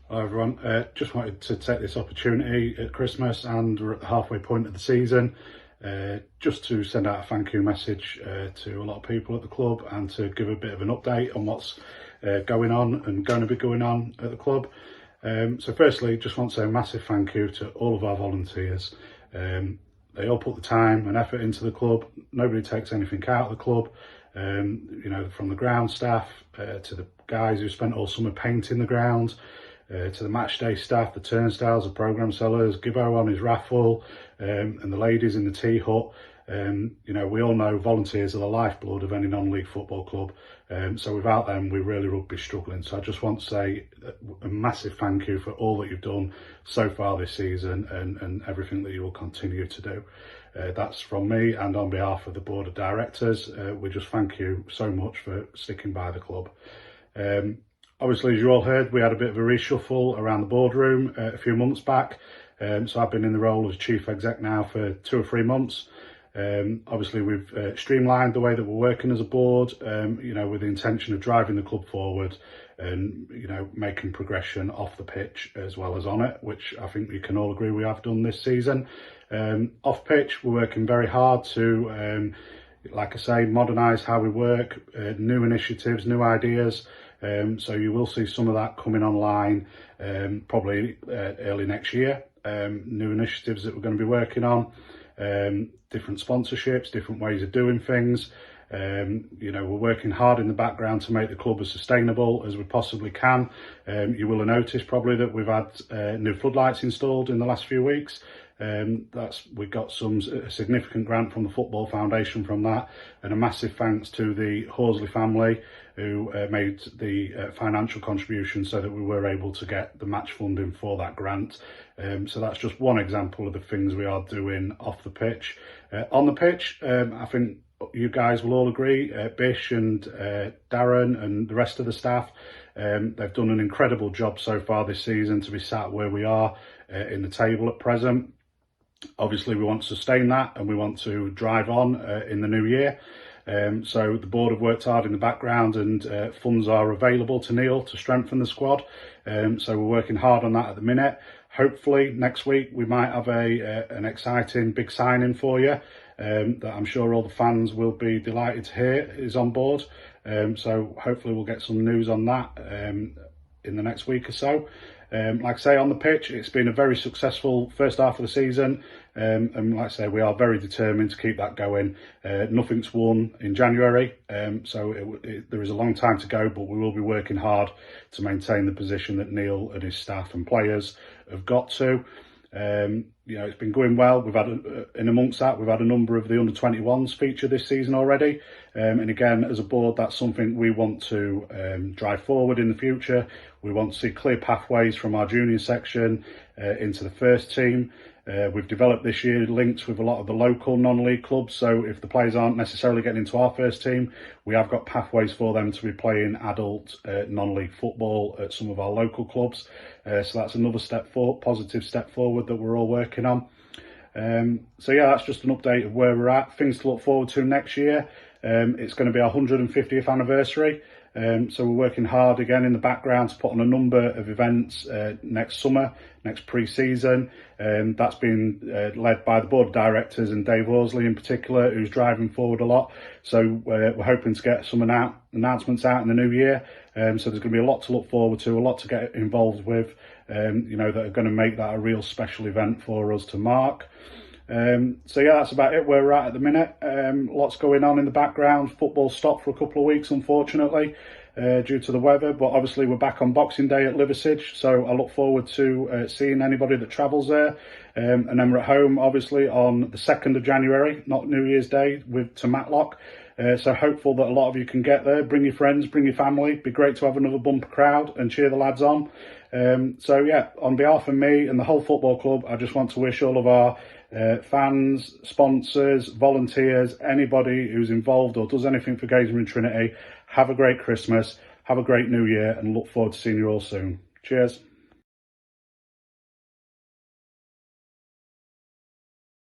Hi everyone, just wanted to take this opportunity at Christmas, and we're at the halfway point of the season, just to send out a thank you message to a lot of people at the club and to give a bit of an update on what's going on and going to be going on at the club. So firstly, just want to say a massive thank you to all of our volunteers. They all put the time and effort into the club. Nobody takes anything out of the club. From the ground staff to the guys who spent all summer painting the ground, to the match day staff, the turnstiles, the programme sellers, Gibbo on his raffle, and the ladies in the tea hut. We all know volunteers are the lifeblood of any non-league football club. So without them, we really would be struggling. So I just want to say a massive thank you for all that you've done so far this season and everything that you will continue to do. That's from me, and on behalf of the board of directors, we just thank you so much for sticking by the club. Obviously, as you all heard, we had a bit of a reshuffle around the boardroom a few months back. So I've been in the role as chief exec now for 2 or 3 months. Obviously, we've streamlined the way that we're working as a board, with the intention of driving the club forward and, making progression off the pitch as well as on it, which I think we can all agree we have done this season. Off pitch, we're working very hard to, like I say, modernise how we work, new initiatives, new ideas. So you will see some of that coming online probably early next year. New initiatives that we're going to be working on, different sponsorships, different ways of doing things. We're working hard in the background to make the club as sustainable as we possibly can. You will have noticed probably that we've had new floodlights installed in the last few weeks. We got a significant grant from the Football Foundation from that, and a massive thanks to the Horsley family who made the financial contribution so that we were able to get the match funding for that grant. So that's just one example of the things we are doing off the pitch. On the pitch, I think you guys will all agree, Bish and Darren and the rest of the staff, they've done an incredible job so far this season to be sat where we are in the table at present. Obviously, we want to sustain that and we want to drive on in the new year. So the board have worked hard in the background, and funds are available to Neil to strengthen the squad. So we're working hard on that at the minute. Hopefully next week we might have an exciting big signing for you that I'm sure all the fans will be delighted to hear is on board. So hopefully we'll get some news on that in the next week or so. Like I say, on the pitch, it's been a very successful first half of the season, and like I say, we are very determined to keep that going. Nothing's won in January, so there is a long time to go, but we will be working hard to maintain the position that Neil and his staff and players have got to. It's been going well. We've had, in amongst that, we've had a number of the under-21s feature this season already. And again, as a board, that's something we want to drive forward in the future. We want to see clear pathways from our junior section into the first team. We've developed this year links with a lot of the local non-league clubs, so if the players aren't necessarily getting into our first team, we have got pathways for them to be playing adult non-league football at some of our local clubs. So that's another positive step forward that we're all working on. So yeah, that's just an update of where we're at. Things to look forward to next year. It's going to be our 150th anniversary. So we're working hard again in the background to put on a number of events next summer, next pre-season. That's been led by the board of directors and Dave Horsley in particular, who's driving forward a lot. So we're hoping to get some announcements out in the new year. So there's going to be a lot to look forward to, a lot to get involved with, that are going to make that a real special event for us to mark. So yeah, that's about it where we're at the minute. Lots going on in the background. Football stopped for a couple of weeks, unfortunately, due to the weather, but obviously we're back on Boxing Day at Liversidge, so I look forward to seeing anybody that travels there. And then we're at home, obviously, on the 2nd of January, not New Year's Day, to Matlock. So hopeful that a lot of you can get there. Bring your friends, bring your family. Be great to have another bumper crowd and cheer the lads on. So yeah, on behalf of me and the whole football club, I just want to wish all of our fans, sponsors, volunteers, anybody who's involved or does anything for Gainsborough and Trinity, have a great Christmas, have a great New Year, and look forward to seeing you all soon. Cheers.